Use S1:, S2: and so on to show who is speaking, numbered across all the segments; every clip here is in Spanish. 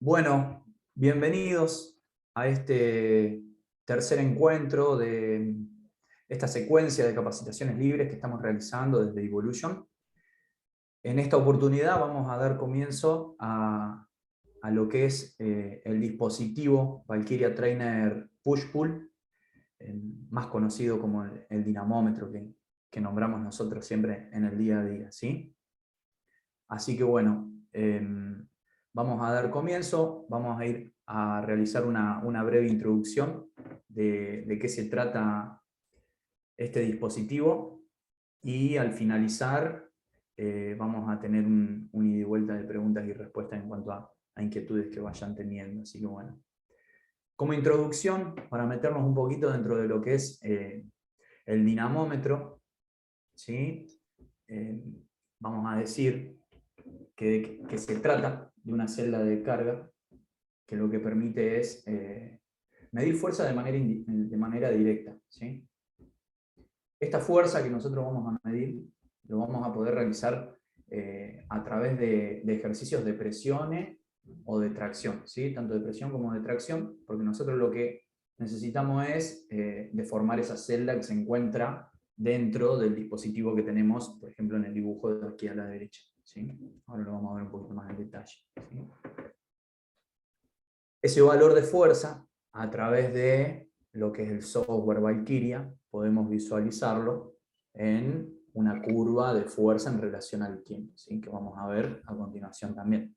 S1: Bueno, bienvenidos a este tercer encuentro de esta secuencia de capacitaciones libres que estamos realizando desde Evolution. En esta oportunidad vamos a dar comienzo a lo que es el dispositivo Valkyria Trainer Push-Pull, más conocido como el dinamómetro que nombramos nosotros siempre en el día a día, ¿sí? Así que bueno, vamos a dar comienzo, vamos a ir a realizar una breve introducción de qué se trata este dispositivo y al finalizar vamos a tener un ida y vuelta de preguntas y respuestas en cuanto a inquietudes que vayan teniendo. Así que bueno, como introducción, para meternos un poquito dentro de lo que es el dinamómetro, ¿sí? Vamos a decir que se trata de una celda de carga que lo que permite es medir fuerza de manera directa, ¿sí? Esta fuerza que nosotros vamos a medir lo vamos a poder realizar a través de ejercicios de presiones o de tracción, ¿sí? Tanto de presión como de tracción, porque nosotros lo que necesitamos es deformar esa celda que se encuentra dentro del dispositivo que tenemos, por ejemplo, en el dibujo de aquí a la derecha, ¿sí? Ahora lo vamos a ver un poquito más en detalle, ¿sí? Ese valor de fuerza, a través de lo que es el software Valkyria, podemos visualizarlo en una curva de fuerza en relación al tiempo, ¿sí? Que vamos a ver a continuación también.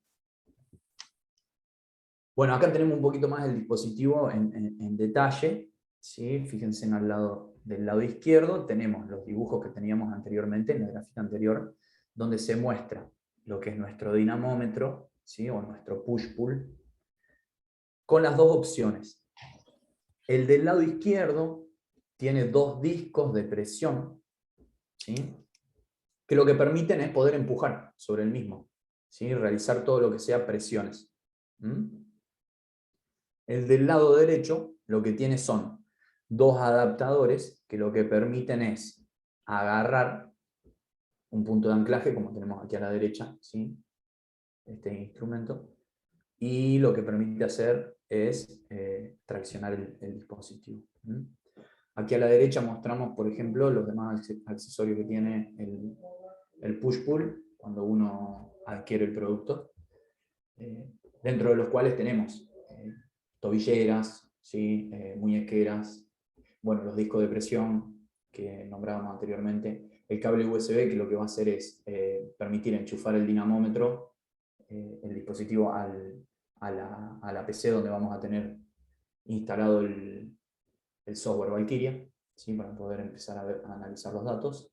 S1: Bueno, acá tenemos un poquito más el dispositivo en detalle, ¿sí? Fíjense del lado izquierdo tenemos los dibujos que teníamos anteriormente, en la gráfica anterior, donde se muestra lo que es nuestro dinamómetro, ¿sí? O nuestro push-pull, con las dos opciones. El del lado izquierdo tiene dos discos de presión, ¿sí? Que lo que permiten es poder empujar sobre el mismo, ¿sí? Realizar todo lo que sea presiones. El del lado derecho lo que tiene son dos adaptadores que lo que permiten es agarrar un punto de anclaje, como tenemos aquí a la derecha, ¿sí? Este instrumento, y lo que permite hacer es traccionar el dispositivo. Aquí a la derecha mostramos, por ejemplo, los demás accesorios que tiene el push-pull cuando uno adquiere el producto, dentro de los cuales tenemos tobilleras, ¿sí? Muñequeras, bueno, los discos de presión que nombrábamos anteriormente, el cable USB que lo que va a hacer es permitir enchufar el dinamómetro, el dispositivo a la PC donde vamos a tener instalado el software Valkyria, ¿sí? Para poder empezar a analizar los datos.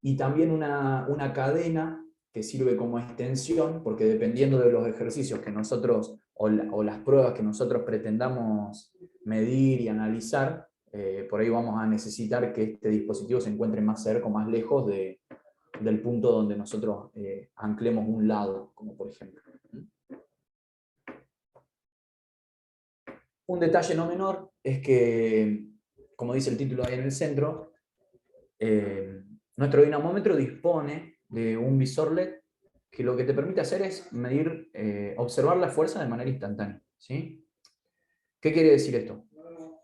S1: Y también una cadena que sirve como extensión, porque dependiendo de los ejercicios que nosotros, o las pruebas que nosotros pretendamos medir y analizar, por ahí vamos a necesitar que este dispositivo se encuentre más cerca o más lejos del punto donde nosotros anclemos un lado, como por ejemplo. Un detalle no menor es que, como dice el título ahí en el centro, nuestro dinamómetro dispone de un visor LED que lo que te permite hacer es medir, observar la fuerza de manera instantánea, ¿sí? ¿Qué quiere decir esto?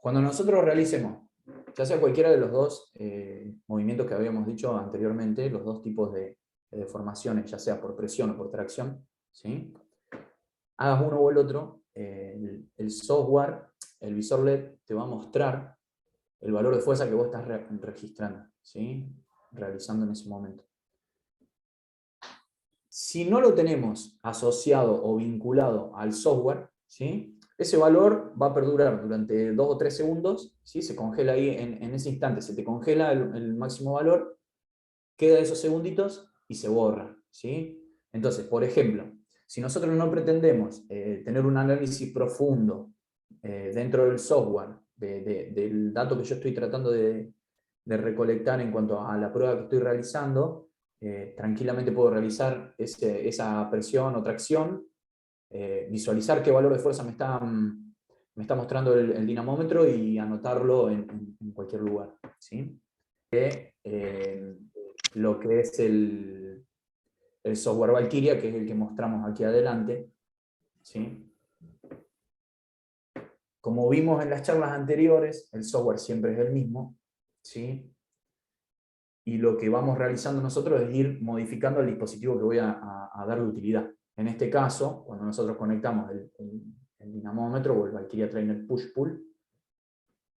S1: Cuando nosotros realicemos, ya sea cualquiera de los dos movimientos que habíamos dicho anteriormente, los dos tipos de deformaciones, ya sea por presión o por tracción, ¿sí? Hagas uno o el otro, el software, el visor LED, te va a mostrar el valor de fuerza que vos estás registrando, ¿sí? Realizando en ese momento. Si no lo tenemos asociado o vinculado al software, ¿sí? Ese valor va a perdurar durante 2 o 3 segundos, ¿sí? Se congela ahí en ese instante, se te congela el máximo valor, queda esos segunditos y se borra, ¿sí? Entonces, por ejemplo, si nosotros no pretendemos tener un análisis profundo dentro del software del dato que yo estoy tratando de recolectar en cuanto a la prueba que estoy realizando, tranquilamente puedo realizar esa presión o tracción, visualizar qué valor de fuerza me está mostrando el dinamómetro y anotarlo en cualquier lugar, ¿sí? Lo que es el software Valkyria, que es el que mostramos aquí adelante, ¿sí? Como vimos en las charlas anteriores, el software siempre es el mismo, ¿sí? Y lo que vamos realizando nosotros es ir modificando el dispositivo que voy a darle utilidad. En este caso, cuando nosotros conectamos el dinamómetro o el Valkyria Trainer Push-Pull,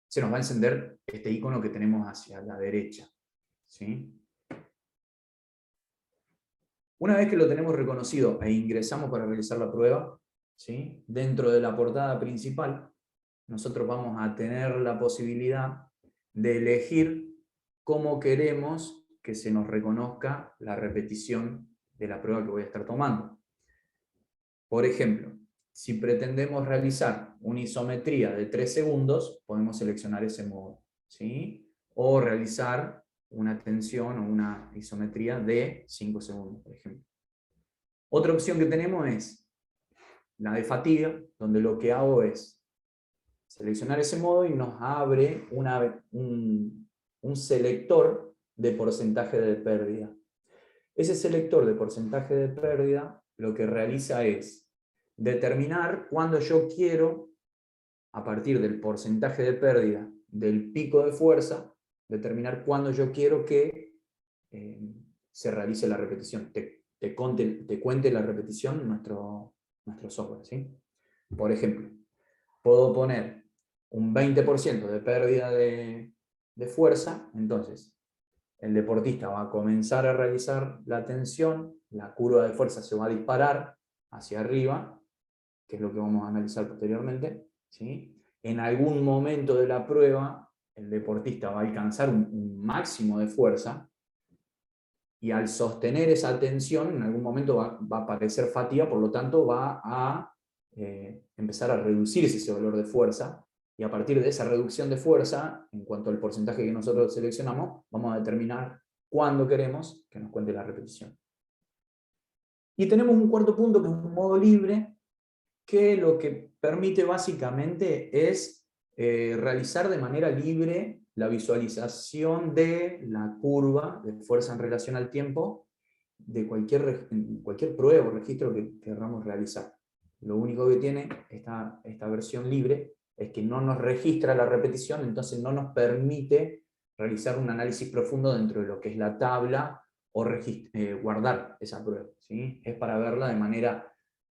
S1: se nos va a encender este icono que tenemos hacia la derecha, ¿sí? Una vez que lo tenemos reconocido e ingresamos para realizar la prueba, ¿sí? Dentro de la portada principal, nosotros vamos a tener la posibilidad de elegir cómo queremos que se nos reconozca la repetición de la prueba que voy a estar tomando. Por ejemplo, si pretendemos realizar una isometría de 3 segundos, podemos seleccionar ese modo, ¿sí? O realizar una tensión o una isometría de 5 segundos, por ejemplo. Otra opción que tenemos es la de fatiga, donde lo que hago es seleccionar ese modo y nos abre un selector de porcentaje de pérdida. Ese selector de porcentaje de pérdida lo que realiza es determinar cuándo yo quiero, a partir del porcentaje de pérdida del pico de fuerza, determinar cuándo yo quiero que se realice la repetición, te cuente la repetición nuestro software, ¿sí? Por ejemplo, puedo poner un 20% de pérdida de fuerza, entonces el deportista va a comenzar a realizar la tensión, la curva de fuerza se va a disparar hacia arriba, que es lo que vamos a analizar posteriormente, ¿sí? En algún momento de la prueba, el deportista va a alcanzar un máximo de fuerza, y al sostener esa tensión, en algún momento va a aparecer fatiga, por lo tanto va a empezar a reducirse ese valor de fuerza, y a partir de esa reducción de fuerza, en cuanto al porcentaje que nosotros seleccionamos, vamos a determinar cuándo queremos que nos cuente la repetición. Y tenemos un cuarto punto, que es un modo libre, que lo que permite básicamente es realizar de manera libre la visualización de la curva de fuerza en relación al tiempo de cualquier prueba o registro que queramos realizar. Lo único que tiene esta versión libre es que no nos registra la repetición, entonces no nos permite realizar un análisis profundo dentro de lo que es la tabla o guardar esa prueba, ¿sí? Es para verla de manera,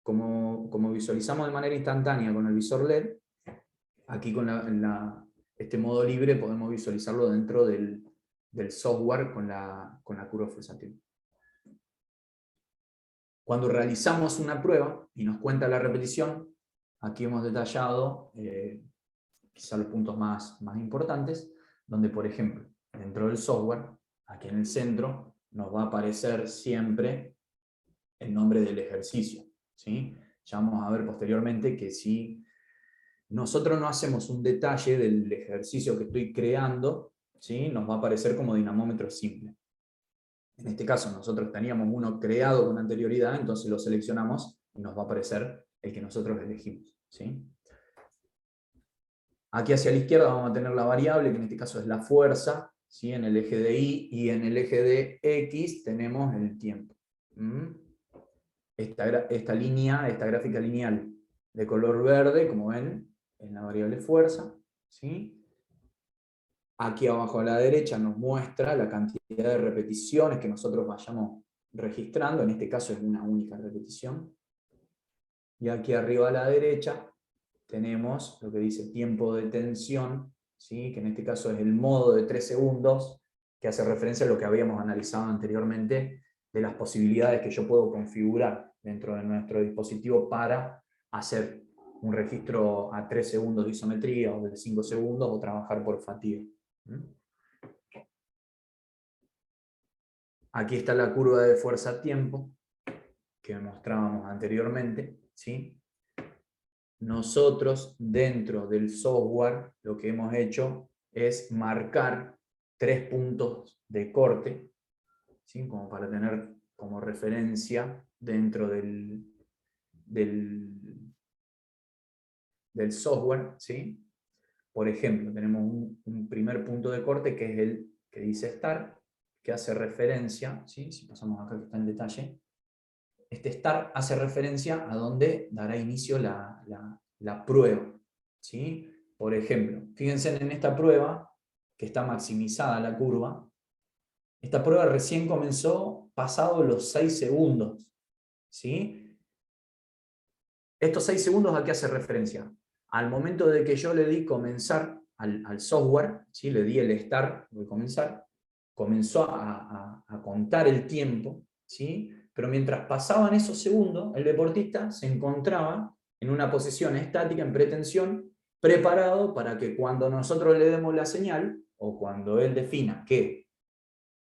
S1: como visualizamos de manera instantánea con el visor LED, aquí con este modo libre podemos visualizarlo dentro del software con la curva de fuerza tiempo. Cuando realizamos una prueba y nos cuenta la repetición, aquí hemos detallado quizá los puntos más importantes, donde por ejemplo, dentro del software, aquí en el centro, nos va a aparecer siempre el nombre del ejercicio, ¿sí? Ya vamos a ver posteriormente que si nosotros no hacemos un detalle del ejercicio que estoy creando, ¿sí? Nos va a aparecer como dinamómetro simple. En este caso nosotros teníamos uno creado con anterioridad, entonces lo seleccionamos y nos va a aparecer el que nosotros elegimos, ¿sí? Aquí hacia la izquierda vamos a tener la variable, que en este caso es la fuerza, ¿sí? En el eje de Y, y en el eje de X tenemos el tiempo. Esta línea, esta gráfica lineal de color verde, como ven, es la variable fuerza, ¿sí? Aquí abajo a la derecha nos muestra la cantidad de repeticiones que nosotros vayamos registrando, en este caso es una única repetición. Y aquí arriba a la derecha tenemos lo que dice tiempo de tensión, ¿sí? Que en este caso es el modo de 3 segundos, que hace referencia a lo que habíamos analizado anteriormente, de las posibilidades que yo puedo configurar dentro de nuestro dispositivo para hacer un registro a 3 segundos de isometría, o de 5 segundos, o trabajar por fatiga. Aquí está la curva de fuerza-tiempo que mostrábamos anteriormente, ¿sí? Nosotros, dentro del software, lo que hemos hecho es marcar 3 puntos de corte, ¿sí? Como para tener como referencia dentro del software, ¿sí? Por ejemplo, tenemos un primer punto de corte que es el que dice Start, que hace referencia, ¿sí? Si pasamos acá que está en detalle, este start hace referencia a dónde dará inicio la prueba, ¿sí? Por ejemplo, fíjense en esta prueba, que está maximizada la curva. Esta prueba recién comenzó pasado los 6 segundos, ¿sí? Estos 6 segundos, ¿a qué hace referencia? Al momento de que yo le di comenzar al software, ¿sí? Le di el start de comenzar, comenzó a contar el tiempo, ¿sí? Pero mientras pasaban esos segundos, el deportista se encontraba en una posición estática, en pretensión, preparado para que cuando nosotros le demos la señal, o cuando él defina que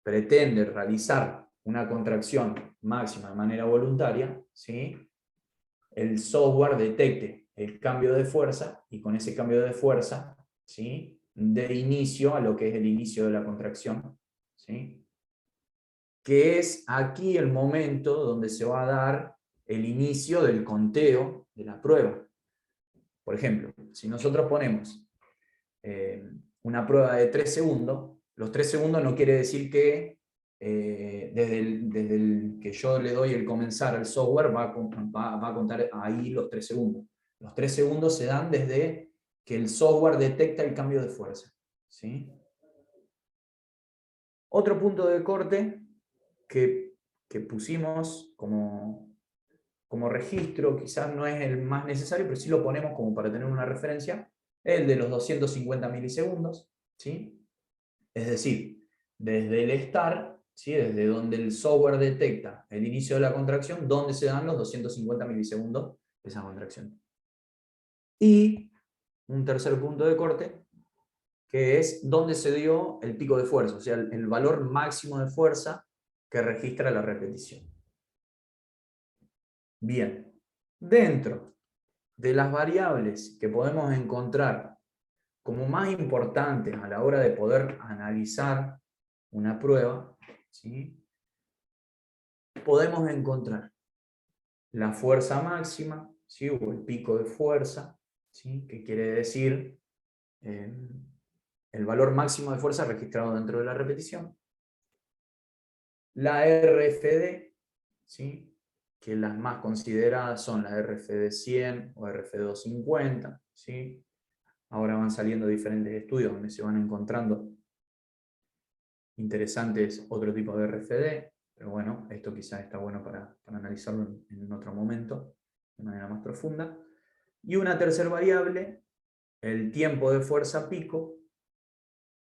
S1: pretende realizar una contracción máxima de manera voluntaria, ¿sí? El software detecte el cambio de fuerza y con ese cambio de fuerza, ¿sí? De inicio a lo que es el inicio de la contracción, ¿sí? Que es aquí el momento donde se va a dar el inicio del conteo de la prueba. Por ejemplo, si nosotros ponemos una prueba de 3 segundos, los 3 segundos no quiere decir que desde el que yo le doy el comenzar al software va a contar ahí los 3 segundos. Los 3 segundos se dan desde que el software detecta el cambio de fuerza, ¿sí? Otro punto de corte que pusimos como registro, quizás no es el más necesario, pero sí lo ponemos como para tener una referencia, es el de los 250 milisegundos, ¿sí? Es decir, desde el start, ¿sí? Desde donde el software detecta el inicio de la contracción, donde se dan los 250 milisegundos de esa contracción. Y un tercer punto de corte, que es donde se dio el pico de fuerza, o sea, el valor máximo de fuerza que registra la repetición. Bien, dentro de las variables que podemos encontrar como más importantes a la hora de poder analizar una prueba, ¿sí? Podemos encontrar la fuerza máxima, ¿sí? O el pico de fuerza, ¿sí? Que quiere decir el valor máximo de fuerza registrado dentro de la repetición. La RFD, ¿sí? Que las más consideradas son la RFD 100 o RFD 250, ¿sí? Ahora van saliendo diferentes estudios donde se van encontrando interesantes otro tipo de RFD, pero bueno, esto quizás está bueno para analizarlo en otro momento, de manera más profunda. Y una tercera variable, el tiempo de fuerza pico,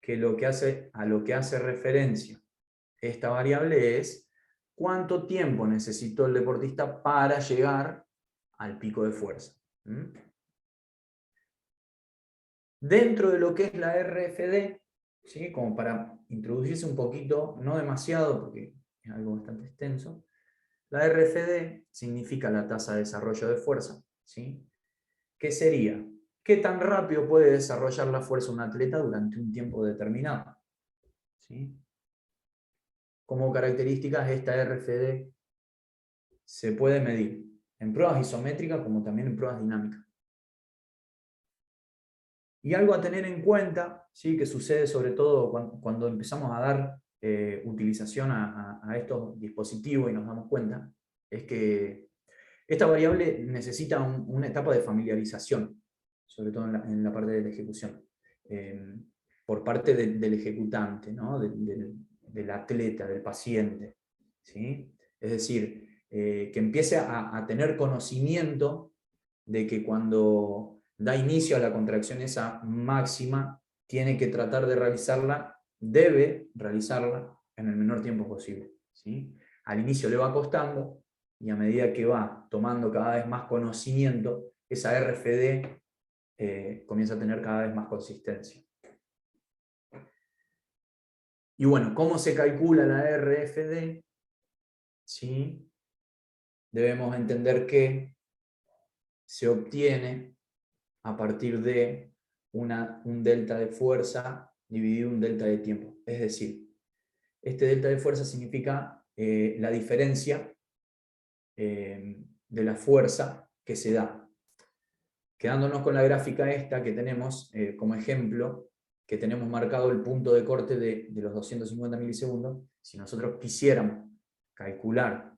S1: que a lo que hace referencia esta variable es cuánto tiempo necesitó el deportista para llegar al pico de fuerza. Dentro de lo que es la RFD, ¿sí? Como para introducirse un poquito, no demasiado porque es algo bastante extenso, la RFD significa la tasa de desarrollo de fuerza, ¿sí? ¿Qué sería? ¿Qué tan rápido puede desarrollar la fuerza un atleta durante un tiempo determinado? ¿Sí? Como características, esta RFD se puede medir en pruebas isométricas como también en pruebas dinámicas. Y algo a tener en cuenta, ¿sí? Que sucede sobre todo cuando empezamos a dar utilización a estos dispositivos y nos damos cuenta, es que esta variable necesita una etapa de familiarización, sobre todo en la parte de la ejecución, por parte del ejecutante, ¿no? Del atleta, del paciente, ¿sí? Es decir, que empiece a tener conocimiento de que cuando da inicio a la contracción esa máxima, tiene que tratar de realizarla, debe realizarla en el menor tiempo posible, ¿sí? Al inicio le va costando, y a medida que va tomando cada vez más conocimiento, esa RFD comienza a tener cada vez más consistencia. Y bueno, ¿cómo se calcula la RFD? ¿Sí? Debemos entender que se obtiene a partir de un delta de fuerza dividido un delta de tiempo. Es decir, este delta de fuerza significa la diferencia de la fuerza que se da. Quedándonos con la gráfica esta que tenemos como ejemplo, que tenemos marcado el punto de corte de los 250 milisegundos, si nosotros quisiéramos calcular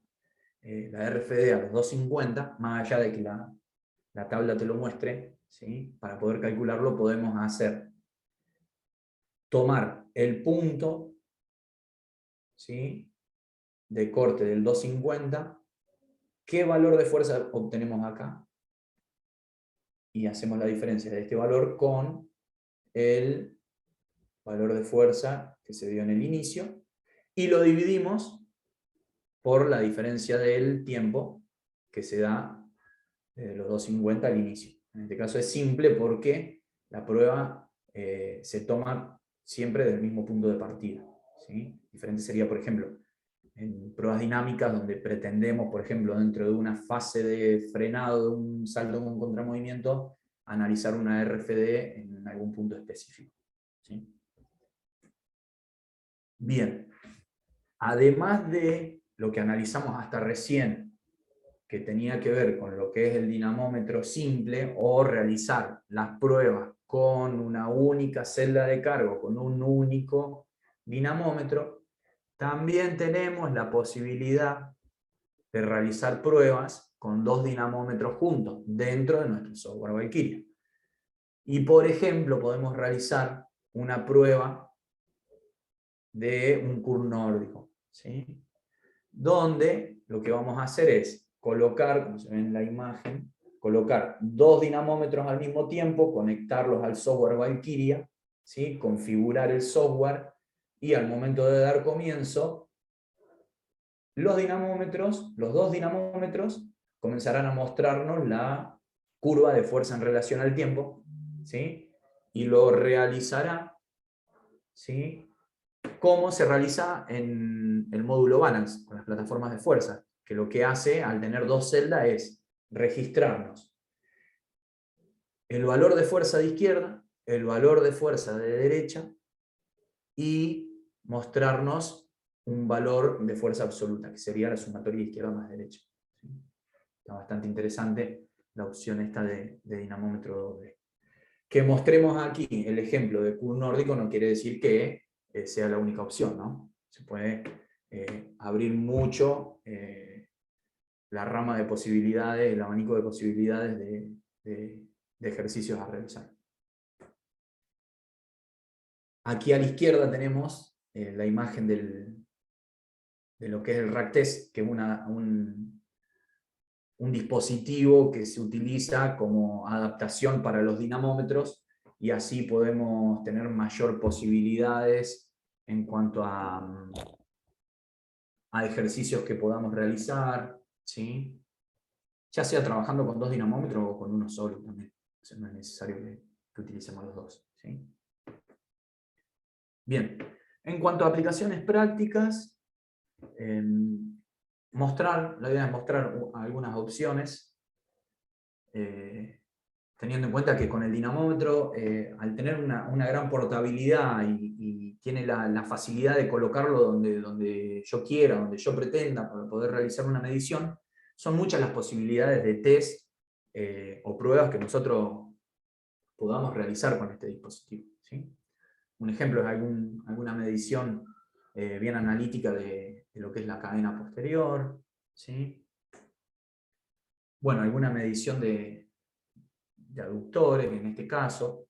S1: la RFD a los 250, más allá de que la tabla te lo muestre, ¿sí? Para poder calcularlo podemos hacer, tomar el punto, ¿sí? De corte del 250, ¿qué valor de fuerza obtenemos acá? Y hacemos la diferencia de este valor con el valor de fuerza que se dio en el inicio, y lo dividimos por la diferencia del tiempo que se da desde los 250 al inicio. En este caso es simple porque la prueba se toma siempre del mismo punto de partida, ¿sí? Diferente sería, por ejemplo, en pruebas dinámicas donde pretendemos, por ejemplo, dentro de una fase de frenado de un salto con contramovimiento, analizar una RFD en algún punto específico, ¿sí? Bien, además de lo que analizamos hasta recién, que tenía que ver con lo que es el dinamómetro simple o realizar las pruebas con una única celda de cargo, con un único dinamómetro, también tenemos la posibilidad de realizar pruebas con dos dinamómetros juntos dentro de nuestro software Valkyria. Y por ejemplo, podemos realizar una prueba de un curl nórdico, ¿sí? Donde lo que vamos a hacer es colocar, como se ve en la imagen, colocar dos dinamómetros al mismo tiempo, conectarlos al software Valkyria, ¿sí? Configurar el software y al momento de dar comienzo, los dos dinamómetros, comenzarán a mostrarnos la curva de fuerza en relación al tiempo, ¿sí? Y lo realizará, ¿sí? Como se realiza en el módulo Balance, con las plataformas de fuerza, que lo que hace al tener dos celdas es registrarnos el valor de fuerza de izquierda, el valor de fuerza de derecha y mostrarnos un valor de fuerza absoluta, que sería la sumatoria de izquierda más derecha. Está bastante interesante la opción esta de dinamómetro doble. Que mostremos aquí el ejemplo de curl nórdico no quiere decir que sea la única opción, ¿no? Se puede abrir mucho la rama de posibilidades, el abanico de posibilidades de ejercicios a realizar. Aquí a la izquierda tenemos la imagen de lo que es el rack test, que es un dispositivo que se utiliza como adaptación para los dinamómetros, y así podemos tener mayor posibilidades en cuanto a ejercicios que podamos realizar, ¿sí? Ya sea trabajando con dos dinamómetros o con uno solo también. O sea, no es necesario que utilicemos los dos, ¿sí? Bien, en cuanto a aplicaciones prácticas, la idea es mostrar algunas opciones, teniendo en cuenta que con el dinamómetro, al tener una gran portabilidad y tiene la facilidad de colocarlo donde yo quiera, donde yo pretenda, para poder realizar una medición, son muchas las posibilidades de test o pruebas que nosotros podamos realizar con este dispositivo, ¿sí? Un ejemplo es alguna medición bien analítica de lo que es la cadena posterior, ¿sí? Bueno, alguna medición de aductores, en este caso,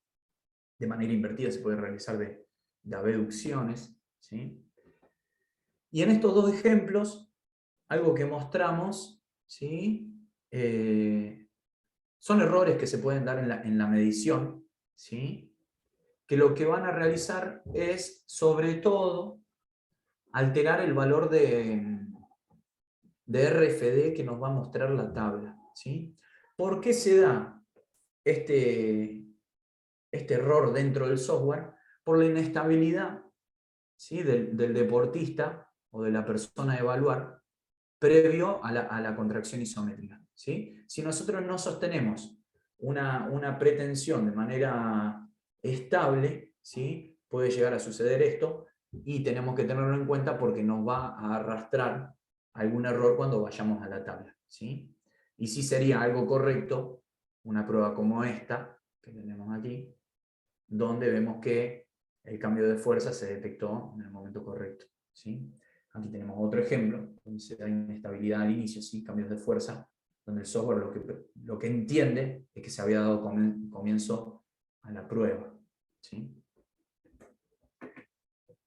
S1: de manera invertida se puede realizar de abducciones, ¿sí? Y en estos dos ejemplos, algo que mostramos, ¿sí? Son errores que se pueden dar en la medición, ¿sí? Que lo que van a realizar es, sobre todo, alterar el valor de RFD que nos va a mostrar la tabla, ¿sí? ¿Por qué se da este error dentro del software? Por la inestabilidad, ¿sí? del deportista o de la persona a evaluar previo a la contracción isométrica, ¿sí? Si nosotros no sostenemos una pretensión de manera estable, ¿sí? Puede llegar a suceder esto, y tenemos que tenerlo en cuenta porque nos va a arrastrar algún error cuando vayamos a la tabla, ¿sí? Y sí sería algo correcto una prueba como esta, que tenemos aquí, donde vemos que el cambio de fuerza se detectó en el momento correcto, ¿sí? Aquí tenemos otro ejemplo, donde se da inestabilidad al inicio, ¿sí? Cambios de fuerza, donde el software lo que entiende es que se había dado comienzo a la prueba, ¿sí?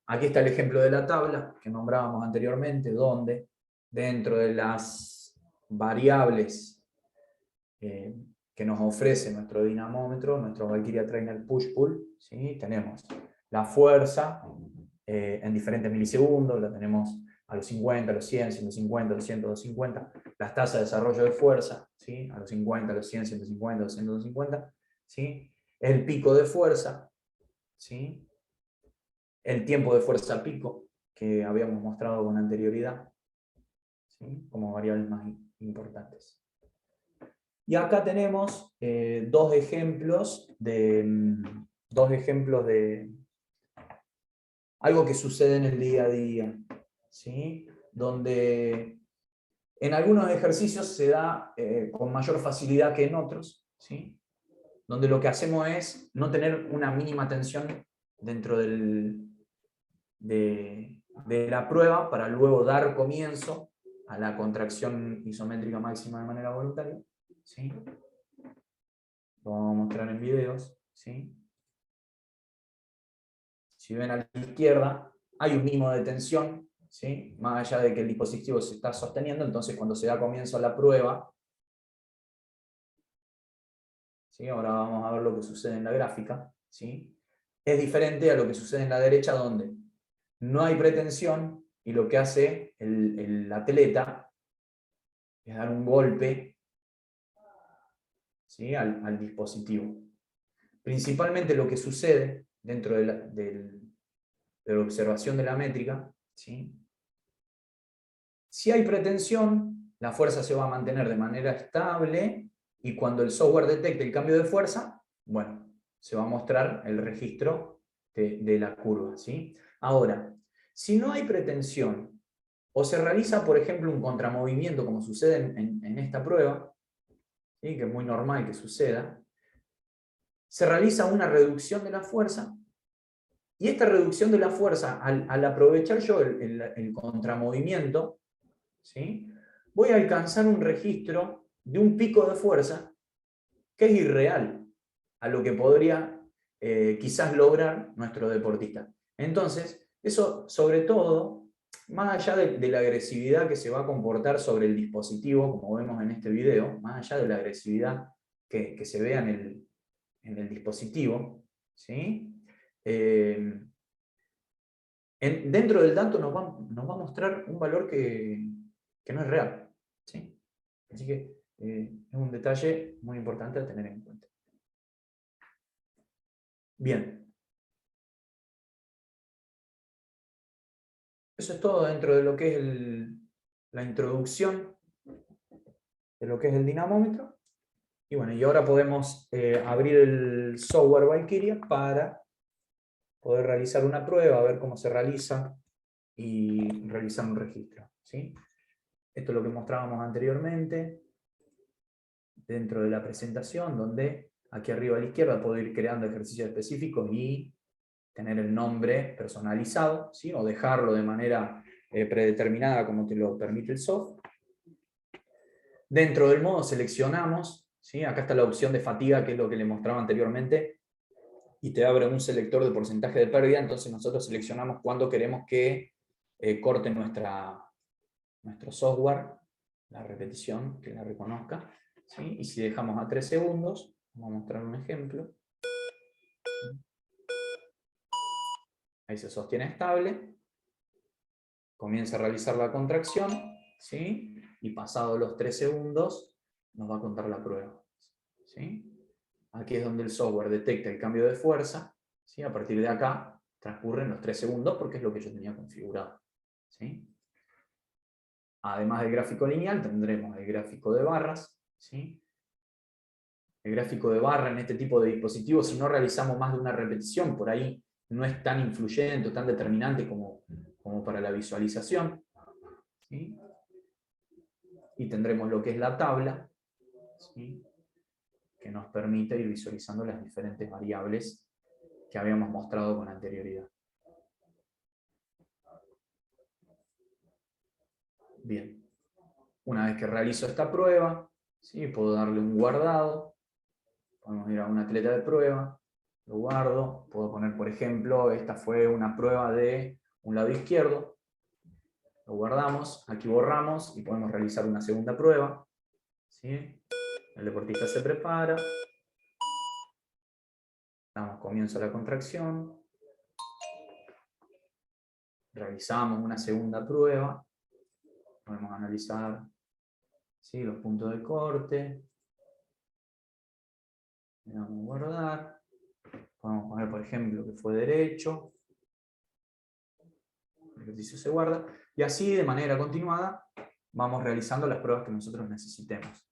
S1: Aquí está el ejemplo de la tabla que nombrábamos anteriormente, donde dentro de las variables que nos ofrece nuestro dinamómetro, nuestro Valkyria Trainer Push-Pull, ¿sí? Tenemos la fuerza en diferentes milisegundos, la tenemos a los 50, a los 100, 150, 200, 250, las tasas de desarrollo de fuerza, ¿sí? A los 50, a los 100, 150, 200, 250, ¿sí? El pico de fuerza, ¿sí? El tiempo de fuerza pico, que habíamos mostrado con anterioridad, ¿sí? Como variables más importantes. Y acá tenemos dos ejemplos de algo que sucede en el día a día, ¿sí? Donde en algunos ejercicios se da con mayor facilidad que en otros, ¿sí? Donde lo que hacemos es no tener una mínima tensión dentro de la prueba para luego dar comienzo a la contracción isométrica máxima de manera voluntaria, ¿sí? Lo vamos a mostrar en videos, ¿sí? Si ven a la izquierda, hay un mínimo de tensión, ¿sí? Más allá de que el dispositivo se está sosteniendo, entonces cuando se da comienzo a la prueba, ¿sí? Ahora vamos a ver lo que sucede en la gráfica, ¿sí? Es diferente a lo que sucede en la derecha, donde no hay pretensión y lo que hace el atleta es dar un golpe, ¿sí? al dispositivo. Principalmente lo que sucede dentro de la observación de la métrica, ¿sí? Si hay pretensión, la fuerza se va a mantener de manera estable y cuando el software detecte el cambio de fuerza, bueno, se va a mostrar el registro de la curva, ¿sí? Ahora, si no hay pretensión o se realiza, por ejemplo, un contramovimiento, como sucede en esta prueba, ¿sí? Que es muy normal que suceda, se realiza una reducción de la fuerza y esta reducción de la fuerza, al aprovechar yo el contramovimiento, ¿sí? Voy a alcanzar un registro de un pico de fuerza que es irreal a lo que podría quizás lograr nuestro deportista. Entonces, eso sobre todo, más allá de la agresividad que se va a comportar sobre el dispositivo, como vemos en este video, más allá de la agresividad que se vea en el dispositivo, ¿sí? Dentro del dato nos va a mostrar un valor que no es real, ¿sí? Así que es un detalle muy importante a tener en cuenta. Bien. Eso es todo dentro de lo que es la introducción de lo que es el dinamómetro. Y bueno, y ahora podemos abrir el software Valkyria para poder realizar una prueba, ver cómo se realiza y realizar un registro, ¿sí? Esto es lo que mostrábamos anteriormente dentro de la presentación, donde aquí arriba a la izquierda puedo ir creando ejercicios específicos y tener el nombre personalizado, ¿sí? O dejarlo de manera predeterminada como te lo permite el software. Dentro del modo seleccionamos, ¿sí? Acá está la opción de fatiga, que es lo que le mostraba anteriormente, y te abre un selector de porcentaje de pérdida, entonces nosotros seleccionamos cuándo queremos que corte nuestro software, la repetición, que la reconozca, ¿sí? Y si dejamos a 3 segundos, vamos a mostrar un ejemplo. Ahí se sostiene estable, comienza a realizar la contracción, ¿sí? Y pasados los 3 segundos nos va a contar la prueba, ¿sí? Aquí es donde el software detecta el cambio de fuerza, ¿sí? A partir de acá transcurren los 3 segundos porque es lo que yo tenía configurado, ¿sí? Además del gráfico lineal tendremos el gráfico de barras, ¿sí? El gráfico de barra en este tipo de dispositivos, si no realizamos más de una repetición, por ahí no es tan influyente o tan determinante como para la visualización, ¿sí? Y tendremos lo que es la tabla, ¿sí? Que nos permite ir visualizando las diferentes variables que habíamos mostrado con anterioridad. Bien. Una vez que realizo esta prueba, ¿sí? Puedo darle un guardado. Podemos ir a un atleta de prueba. Lo guardo. Puedo poner, por ejemplo, esta fue una prueba de un lado izquierdo. Lo guardamos. Aquí borramos y podemos realizar una segunda prueba. ¿Sí? El deportista se prepara. Damos comienzo a la contracción. Realizamos una segunda prueba. Podemos analizar, ¿sí? Los puntos de corte. Le damos a guardar. Podemos poner, por ejemplo, que fue derecho. El ejercicio se guarda. Y así, de manera continuada, vamos realizando las pruebas que nosotros necesitemos.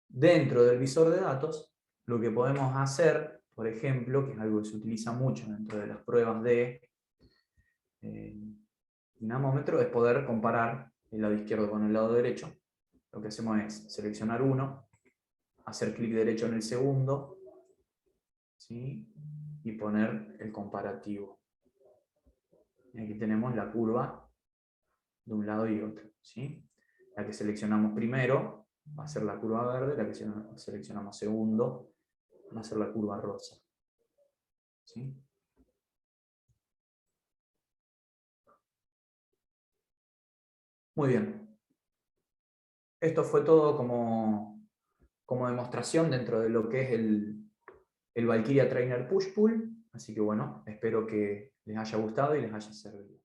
S1: Dentro del visor de datos, lo que podemos hacer, por ejemplo, que es algo que se utiliza mucho dentro de las pruebas de dinamómetro, es poder comparar el lado izquierdo con el lado derecho. Lo que hacemos es seleccionar uno, hacer clic derecho en el segundo, ¿sí? Y poner el comparativo. Y aquí tenemos la curva de un lado y otro, ¿sí? La que seleccionamos primero va a ser la curva verde, la que seleccionamos segundo va a ser la curva rosa, ¿sí? Muy bien. Esto fue todo como demostración dentro de lo que es el Valkyria Trainer Push-Pull. Así que bueno, espero que les haya gustado y les haya servido.